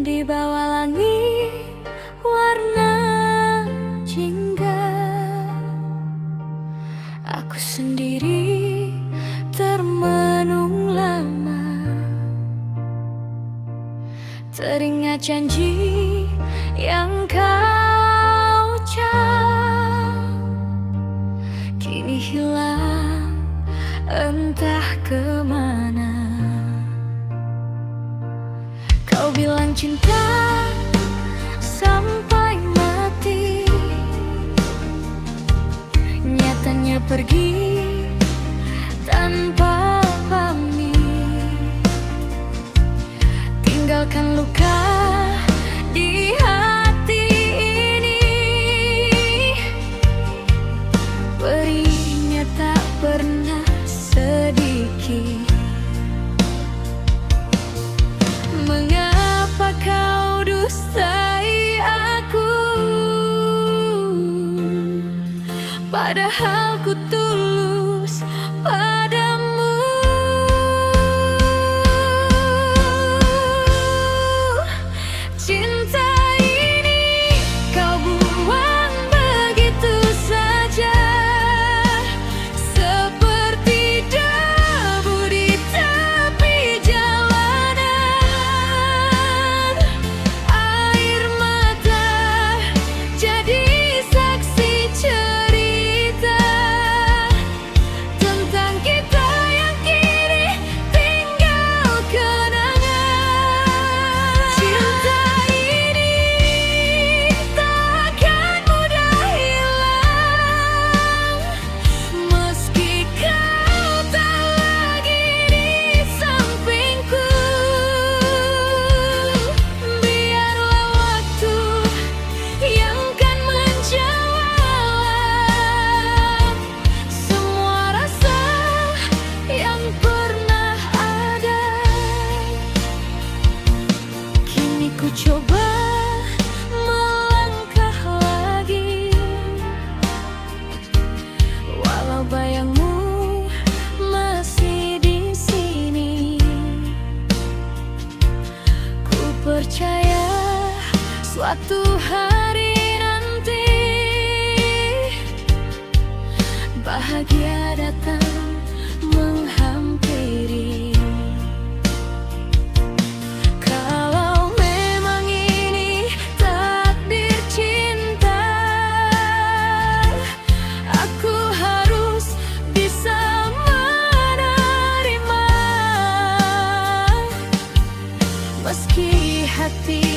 Di bawah langit warna jingga, aku sendiri termenung lama. Teringat janji yang kau ucap, kini hilang entah kemana. Kau bilang cinta sampai mati, nyatanya pergi tanpa pamit, tinggalkan luka di hati ini. Perihnya tak pernah sedikit. Mengapa kau dustai aku, padahal ku tulus padamu. Cinta ini kau buang begitu saja, seperti debu di tepi jalanan. Air mata jadi saksi cerita tentang kita yang kini tinggal kenangan. Cinta ini takkan mudah hilang, meski kau tak lagi di sampingku. Biarlah waktu yang kan menjawab semua rasa yang pernah ada. Kini ku coba melangkah lagi, walau bayangmu masih di sini. Ku percaya suatu hari nanti bahagia datang menghampiri. Kalau memang ini takdir cinta, aku harus bisa menerima, meski hati